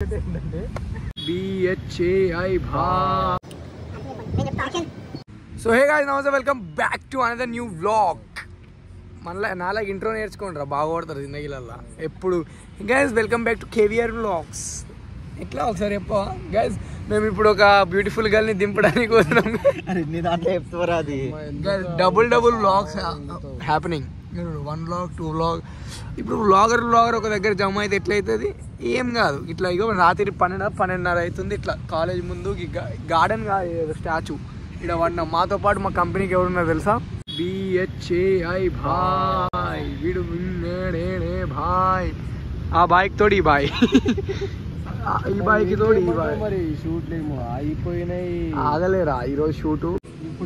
So hey guys నమస్తే, welcome back to another new vlog. మళ్ళీ నాలాగా ఇంట్రో నేర్చుకోండి రా, బాగా కొడతారు జిందగీలల్లా ఎప్పుడు. Guys welcome back to KVR vlogs. ఎట్లా ఒకసారి చెప్పవా గైస్, మేము ఇప్పుడు ఒక బ్యూటిఫుల్ గర్ల్ ని దింపడానికి వస్తున్నాం. Double vlogs happening. 1 vlog 2 vlog. ఇప్పుడు వ్లాగర్ ఒక దగ్గర జమ అయితే ఎట్లయితుంది, ఏం కాదు. ఇట్లా ఇగో రాత్రి 12:30 అవుతుంది. ఇట్లా కాలేజ్ ముందు గార్డెన్ స్టాచ్యూ ఇక్కడ వాడిన. మాతో పాటు మా కంపెనీకి ఎవరున్నారు తెలుసా? BHAI భాయ్. వీడు భాయ్. ఆ బాయ్కి తోడు ఈ బాయ్, ఈ బాయ్కి తోడు ఈ బాయ్. మరి షూట్ అయిపోయినాయి, ఆగలేరా ఈరోజు షూటు.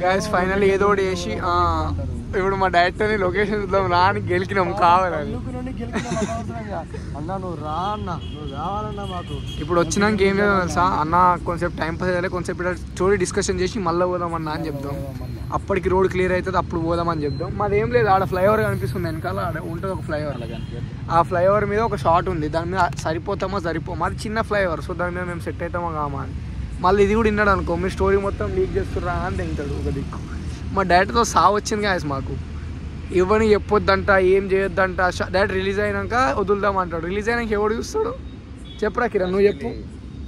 గ్యాస్ ఫైనల్ ఏదో ఒకటి చేసి ఇప్పుడు మా డైరెక్టర్ని లొకేషన్ చూద్దాం రా అని గెలికినాం కావాలని. అన్నా నువ్వు రా అన్న, నువ్వు రావాలన్నా మాకు. ఇప్పుడు వచ్చినాక ఏం లేదు తెలుసా అన్న, కొంచెం టైం పాస్ అయ్యాలి, కొంచెం స్టోరీ డిస్కషన్ చేసి మళ్ళీ పోదామన్నా అని చెప్దాం. అప్పటికి రోడ్ క్లియర్ అవుతుంది, అప్పుడు పోదామని చెప్దాం. మాదేం లేదు, ఆడ ఫ్లైఓవర్ కనిపిస్తుంది వెనకాల, ఆడ ఉంటుంది ఒక ఫ్లైఓవర్. ఆ ఫ్లైఓవర్ మీద ఒక షాట్ ఉంది, దాని మీద సరిపోతామా అది చిన్న ఫ్లైఓవర్. సో దాని మీద మేము సెట్ అవుతామా కామా అని. మళ్ళీ ఇది కూడా విన్నాడు అనుకో, మీరు స్టోరీ మొత్తం లీక్ చేస్తుర్రా అని తింటాడు ఒక దిక్కు. మా డైరెక్టర్తో సావు వచ్చింది గాయస్ మాకు. ఎవరిని చెప్పొద్దంట, ఏం చేయొద్దంట. డైరెక్ట్ రిలీజ్ అయినాక వదులుదామంటాడు. రిలీజ్ అయినాక ఎవడు చూస్తాడు చెప్పురా కిరణ్, నువ్వు చెప్పు.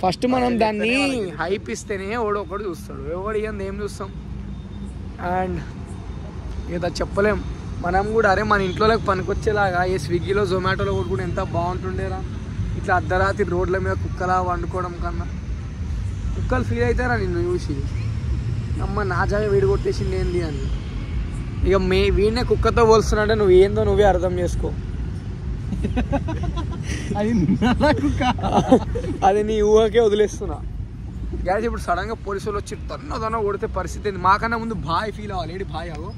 ఫస్ట్ మనం దాన్ని హైప్ ఇస్తేనే ఒకడు చూస్తాడు, ఎవడు ఇయ్యంది ఏం చూస్తాం. అండ్ ఇక చెప్పలేం మనం కూడా. అరే మన ఇంట్లోకి పనికొచ్చేలాగా ఏ స్విగ్గీలో జొమాటోలో కూడా ఎంత బాగుంటుండేరా. ఇట్లా అర్ధరాత్రి రోడ్ల మీద కుక్కలా వండుకోవడం కన్నా. కుక్కలు ఫీల్ అవుతారా నిన్ను చూసి, అమ్మ నా జాగా వీడి కొట్టేసింది ఏంది అని. ఇక వీడినే కుక్కతో పోలుస్తున్నా, నువ్వు ఏందో నువ్వే అర్థం చేసుకో. అది నీ ఊహకే వదిలేస్తున్నా. గ్యాస్ ఇప్పుడు సడన్గా పోలీసులు వచ్చి తన్న కొడితే పరిస్థితి ఏంది. మాకన్నా ముందు భాయ్ ఫీల్ అవ్వాలి. ఏడి భాయ్ అగో,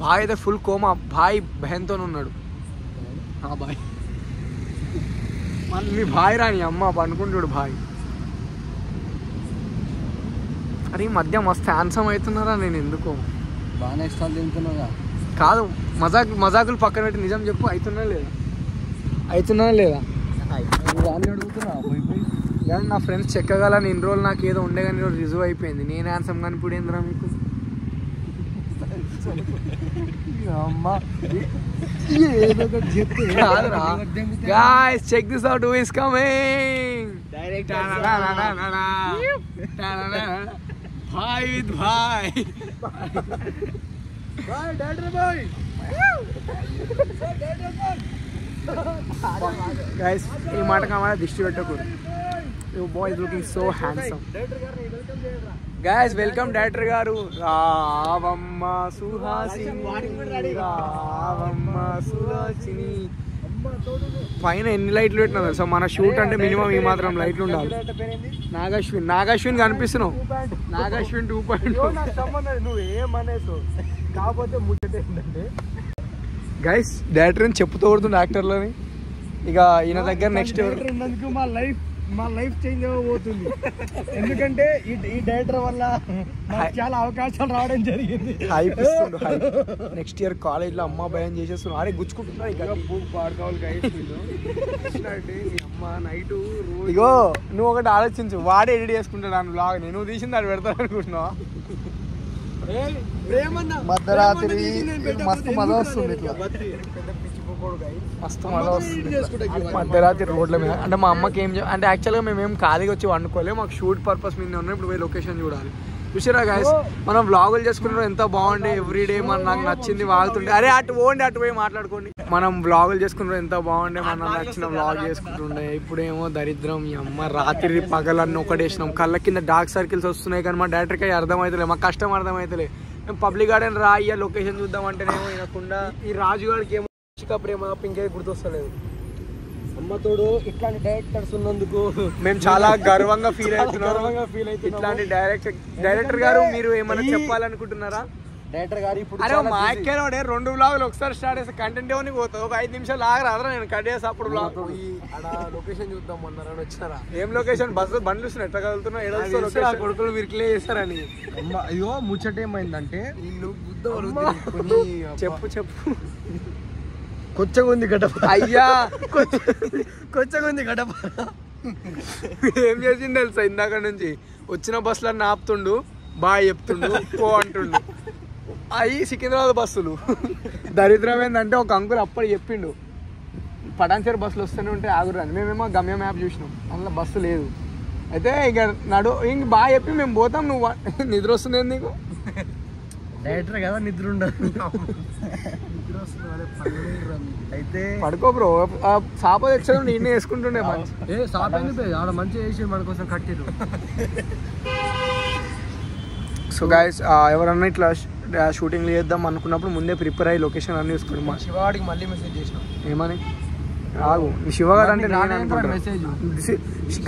భాయ్ అయితే ఫుల్ కోమా. భాయ్ బెహన్తో ఉన్నాడు. భాయ్ మళ్ళీ మీ భాయ్ రాని అమ్మ పనుకుంటాడు భాయ్. అరే ఈ మధ్య మస్తు హ్యాన్సమ్ అవుతున్నారా, నేను ఎందుకో బాగానే ఇష్టాలు తింటున్నాగా. కాదు, మజాకులు పక్కన పెట్టి నిజం చెప్పు, అవుతున్నా లేదా దాన్ని అడుగుతున్నా పోయి పోయి. కానీ నా ఫ్రెండ్స్ చెక్కగలని ఇన్ని రోజులు నాకు ఏదో ఉండే కానీ ఈరోజు రిజర్వ్ అయిపోయింది. నేను హ్యాన్సమ్ కానీ ఇప్పుడు ఏందిరా మీకు. Guys, check this out, who is coming. Direct bhai with bhai. Bhai, director boy. Guys, ये माटा का हमारा distributor को. Your boy is looking so handsome. Guys, welcome director garu. Ravamma Suhasini, Ravamma Suhasini. పైన ఎన్ని లైట్లు పెట్టినా తెలుసా, మన షూట్ అంటే మినిమం ఈ మాత్రం లైట్లు ఉండాలి. నాగశ్విన్ కనిపిస్తున్నావు. నాగశ్విన్ 2.0. నువ్వు ఏమనేసు కాకపోతే ముచ్చట ఏంటంటే గైస్ డైరెక్టర్ అని చెప్పుతూ కొడుతుంది యాక్టర్లని. ఇక ఈయన దగ్గర నెక్స్ట్ ఉన్నందుకు మా లైఫ్ చేంజ్ అవ్వబోతుంది. ఎందుకంటే ఈ డైరెక్టర్ వల్ల చాలా అవకాశాలు రావడం జరిగింది. హైప్ ఇస్తుండు. నెక్స్ట్ ఇయర్ కాలేజ్లో అమ్మ భయం చేసేస్తున్నాడు. అరే గుచ్చుకుంటున్నాడు. ఇగో నువ్వు ఒకటి ఆలోచించు, వాడే ఎడిట్ చేసుకుంటాడు అని బ్లాగ్. నేను తీసింది అది పెడతాను అనుకుంటున్నావా? మధ్యరాత్రి మస్తు మజా వస్తుంది. మస్తు మజా వస్తుంది మధ్యరాత్రి రోడ్ల మీద. అంటే మా అమ్మకి ఏం అంటే యాక్చువల్గా మేమేం ఖాళీగా వచ్చి వండుకోలేదు, మాకు షూట్ పర్పస్ మీద ఉన్నాయి. ఇప్పుడు పోయి లొకేషన్ చూడాలి. చూసారా గైస్, మనం వ్లాగులు చేసుకుంటాం ఎంత బాగుండే. ఎవ్రీడే నాకు నచ్చింది వాళ్తుండే. అరే అటు పోయి మాట్లాడుకోండి. మనం వ్లాగులు చేసుకుంటాం ఎంత బాగుండే, మనకు నచ్చిన వ్లాగ్ చేసుకుంటుండే. ఇప్పుడేమో దరిద్రం. ఈ అమ్మ రాత్రి పగలన్నీ ఒకటేసినాం. కళ్ళ కింద డార్క్ సర్కిల్స్ వస్తున్నాయి. కానీ మా డైరెక్టర్కి అవి అర్థమవుతలే, మాకు కష్టం అర్థమవుతలే. మేము పబ్లిక్ గార్డెన్ అయ్యా లొకేషన్ చూద్దామంటేనేమో వినకుండా. ఈ రాజుగాడికి ఏమో ప్రేమ ఇంకే గుర్తొస్తలేదు. అమ్మతోడు ఇట్లాంటి డైరెక్టర్స్ ఉన్నందుకు మేము చాలా గర్వంగా ఫీల్ అవుతున్నాం. ఇట్లాంటి డైరెక్టర్ గారు మీరు ఏమైనా చెప్పాలనుకుంటున్నారా? డైరెక్టర్ గారు ఇప్పుడు అరే మా ఎక్కడే 2 వ్లాగులు ఒకసారి స్టార్ట్ చేస్తే కంటెంట్ ఏమని పోతావు. ఒక 5 నిమిషాలు ఆగరాదరా, నేను కట్ చేసి అప్పుడు వ్లాగ్ లొకేషన్ చూద్దాం అన్నారని వచ్చినారా? ఏం లొకేషన్? బస్సు బండ్లు వస్తున్నాయి, ఎట్లా కలుగుతున్నా కొడుకులు విరికిలే చేస్తారని. అయ్యో ముచ్చట ఏమైందంటే చెప్పు కొచ్చగుంది గడప. అయ్యా కొచ్చగుంది గడప. ఏం చేసిండు తెలుసా, ఇందాక నుంచి వచ్చిన బస్సులన్నీ ఆపుతుండు, బాయ్ చెప్తుండు, పో అంటుండు. అవి సికింద్రాబాద్ బస్సులు. దరిద్రం ఏంటంటే ఒక అంకుల్ అప్పుడు చెప్పిండు పటాన్చేరు బస్సులు వస్తూనే ఉంటే ఆగురాని. మేమేమో గమ్యం యాప్ చూసినాం, అందులో బస్సు లేదు. అయితే ఇక ఇంక బాగా చెప్పి మేము పోతాం, నువ్వు నిద్ర వస్తుంది నీకు. డైరెక్టర్ కదా నిద్ర ఉండదు. అయితే పడుకో బ్రో, సాప తెచ్చడం నేనే వేసుకుంటుండే. మంచి సాప్ ఎందుకు ఆడ మంచిగా చేసి మన కోసం కట్టిరు. సో గైస్ ఎవరన్నా ఇట్లా షూటింగ్లు చేద్దాం అనుకున్నప్పుడు ముందే ప్రిపేర్ అయ్యి లొకేషన్ అన్ని చూసుకోండి. మా శివాడికి మళ్ళీ మెసేజ్ చేసినాం. ఏమని ఆగు, శివగాడు అంటే మెసేజ్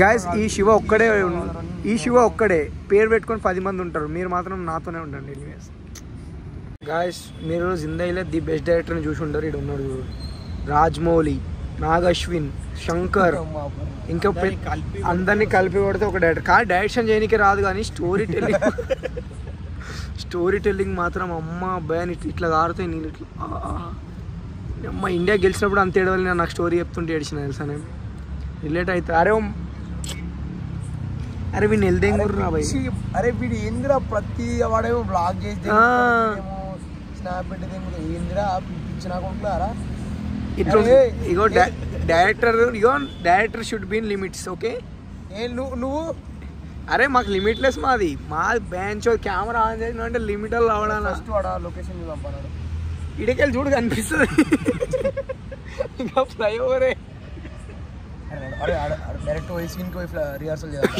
గైస్ ఈ శివ ఒక్కడే పేరు పెట్టుకొని 10 మంది ఉంటారు, మీరు మాత్రం నాతోనే ఉండండి. గైస్ మీరు జిందగీలో ది బెస్ట్ డైరెక్టర్ని చూసి ఉంటారు. ఇక్కడ ఉన్నాడు చూడు, రాజ్మౌళి, నాగ్ అశ్విన్, శంకర్, ఇంకా అందరినీ కలిపి కొడితే ఒక డైరెక్టర్. కానీ డైరెక్షన్ చేయడానికి రాదు, కానీ స్టోరీ టెల్లింగ్ మాత్రం అమ్మ అబ్బాయి ఇట్లా కారుతాయి నీళ్ళు ఇట్లా. అమ్మ ఇండియా గెలిచినప్పుడు అంత ఏడవల్లి నాకు స్టోరీ చెప్తుంటే ఏడిచిన తెలుసా నేను. రిలేట్ అవుతా. అరే వీడిని వెళ్దేం గుర్రా భయ్. అరే వీడు ఏందిరా ప్రతి వాడేమో బ్లాగ్ చేసి స్నాప్ పెట్టేది ఏందిరా పిచ్చిన కొడుకులారా. ఇగో director should be in limits. Okay నువ్వు అరే మాకు లిమిట్లెస్ మాది బ్యాంచ్ కెమెరా ఆన్ చేసిన అంటే లిమిట్ లో అవడా. ఫస్ట్ వాడు లొకేషన్ పంపన్నాడు, ఇడికెళ్ళి చూడు కనిపిస్తుంది. ఇంకా ఫ్లైఓవరే డైరెక్ట్ పోయి సీన్ కి రిహార్సల్ చేయాలి.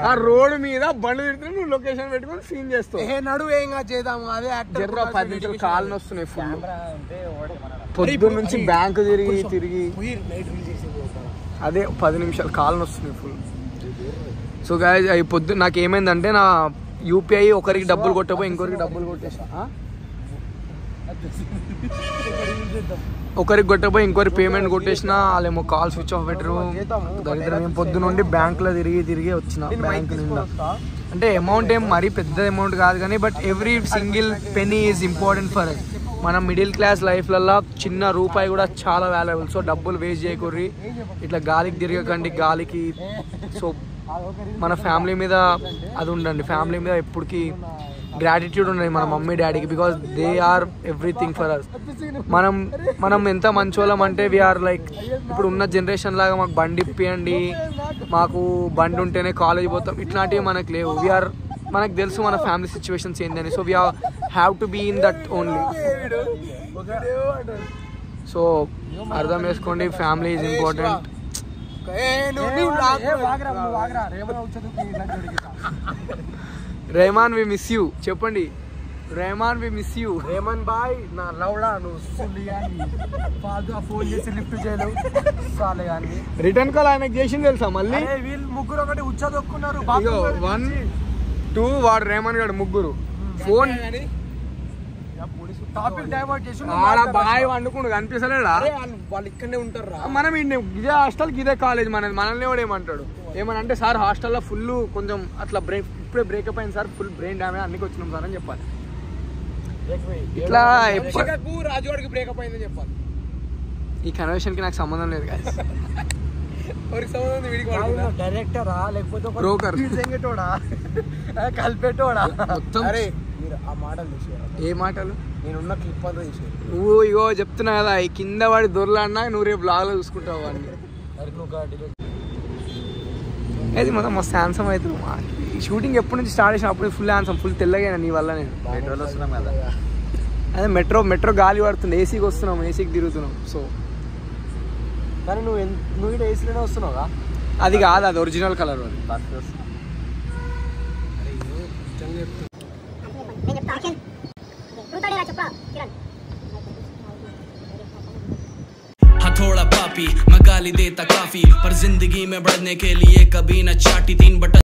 ఆ రోడ్ మీద బండ్లు తిడుతున్నా, నువ్వు లొకేషన్ పెట్టుకొని సీన్ చేస్తావు. నడువు ఏం చేద్దాము అదే 10 నిమిషాలు కాళ్ళు వస్తున్నాయి ఫుల్. పొద్దున్న నుంచి బ్యాంకు తిరిగి అదే 10 నిమిషాలు కాళ్ళు వస్తున్నాయి ఫుల్. సో గాయ్స్ అవి పొద్దున్న నాకు ఏమైందంటే నా యూపీఐ ఒకరికి డబ్బులు కొట్టబోయి ఇంకొకరికి డబ్బులు కొట్టేసా. ఒకరికి కొట్టబోయి ఇంకొకరికి పేమెంట్ కొట్టేసిన, వాళ్ళేమో కాల్ స్విచ్ ఆఫ్ పెట్టరు. దరిద్రం. మేము పొద్దున నుండి బ్యాంకులో తిరిగి వచ్చిన. బ్యాంకు నిండా అంటే అమౌంట్ ఏం మరీ పెద్ద అమౌంట్ కాదు కానీ but every single penny is important for us. మన మిడిల్ క్లాస్ లైఫ్లలో చిన్న రూపాయి కూడా చాలా వాల్యుబుల్. సో డబ్బులు వేస్ట్ చేయకూర్రి, ఇట్లా గాలికి తిరగకండి గాలికి. సో మన ఫ్యామిలీ మీద అది ఉండండి, ఫ్యామిలీ మీద ఎప్పటికీ గ్రాటిట్యూడ్ ఉండండి మన మమ్మీ డాడీకి, because they are everything for us. మనం ఎంత మంచోళ్ళం అంటే వీఆర్ లైక్ ఇప్పుడు ఉన్న జనరేషన్ లాగా మాకు బండి ఇప్పియండి, మాకు బండి ఉంటేనే కాలేజ్ పోతాం, ఇట్లాంటివి మనకు లేవు. మనకు తెలుసు మన ఫ్యామిలీ సిచ్యువేషన్స్ ఏంటని. So we have to be in that only. So అర్థం చేసుకోండి, family is important. Rahman we miss you చెప్పండి. Rahman we miss you. Rahman బాయ్ నా లౌడా నువ్వు ఫోన్ చేసి లిఫ్ట్ చేయలేవు చాలే కానీ రిటర్న్ కాల్ ఆయనకు చేసింది తెలుసా మళ్ళీ. వీళ్ళు ముగ్గురు ఒకటి ఉచ్చదొక్కున్నారు. 1 2 వాడు రెహమాన్ గారు ముగ్గురు ఫోన్ టాపిక్ డైవర్ట్ చేసి బాయ్ వండుకుంటు కనిపిస్తలేడా. వాళ్ళు ఇక్కడనే ఉంటారు. మనం ఇదే హాస్టల్ ఇదే కాలేజ్ మనల్ని కూడా ఏమంటాడు ఏమనంటే సార్ హాస్టల్లో ఫుల్ కొంచెం అట్లా ఇప్పుడే బ్రేకప్ అయింది సార్, ఫుల్ బ్రెయిన్ డ్యామేజ్ అన్నికి వచ్చినాం సార్ అని చెప్పాలి. ఇట్లా రాజువాడికి బ్రేకప్ అయిందని చెప్పాలి. ఈ కన్వర్షన్ కి నాకు సంబంధం లేదు కదా. డైరెక్టరా లేకపోతే బ్రోకర్ కలిపేటోడా మొత్తం. ఆ మాటలు ఏ మాటలు నేనున్న క్లిప్ అంతా తీసి నువ్వు ఇగో చెప్తున్నా కదా, ఈ కింద వాడి దొరలన్నా నువ్వు రేపు బ్లాగ్ లో చూసుకుంటావు అన్ని. అది మొత్తం మస్తు హ్యాన్సమ్ అవుతుంది. షూటింగ్ ఎప్పటి నుంచి స్టార్ట్ చేసిన అప్పుడు ఫుల్ హ్యాన్సమ్, ఫుల్ తెల్లగా నీ వల్ల. నేను మెట్రోలో వస్తున్నాం కదా, అదే మెట్రో గాలి పడుతుంది, ఏసీకి వస్తున్నాం, ఏసీకి తిరుగుతున్నాం. సో కానీ నువ్వు ఇక్కడ ఏసీలోనే వస్తున్నావుగా. అది కాదు, అది ఒరిజినల్ కలర్. అది थोड़ा पापी मैं गाली देता काफी, पर जिंदगी में बढ़ने के लिए कभी न चाटी 3 बटन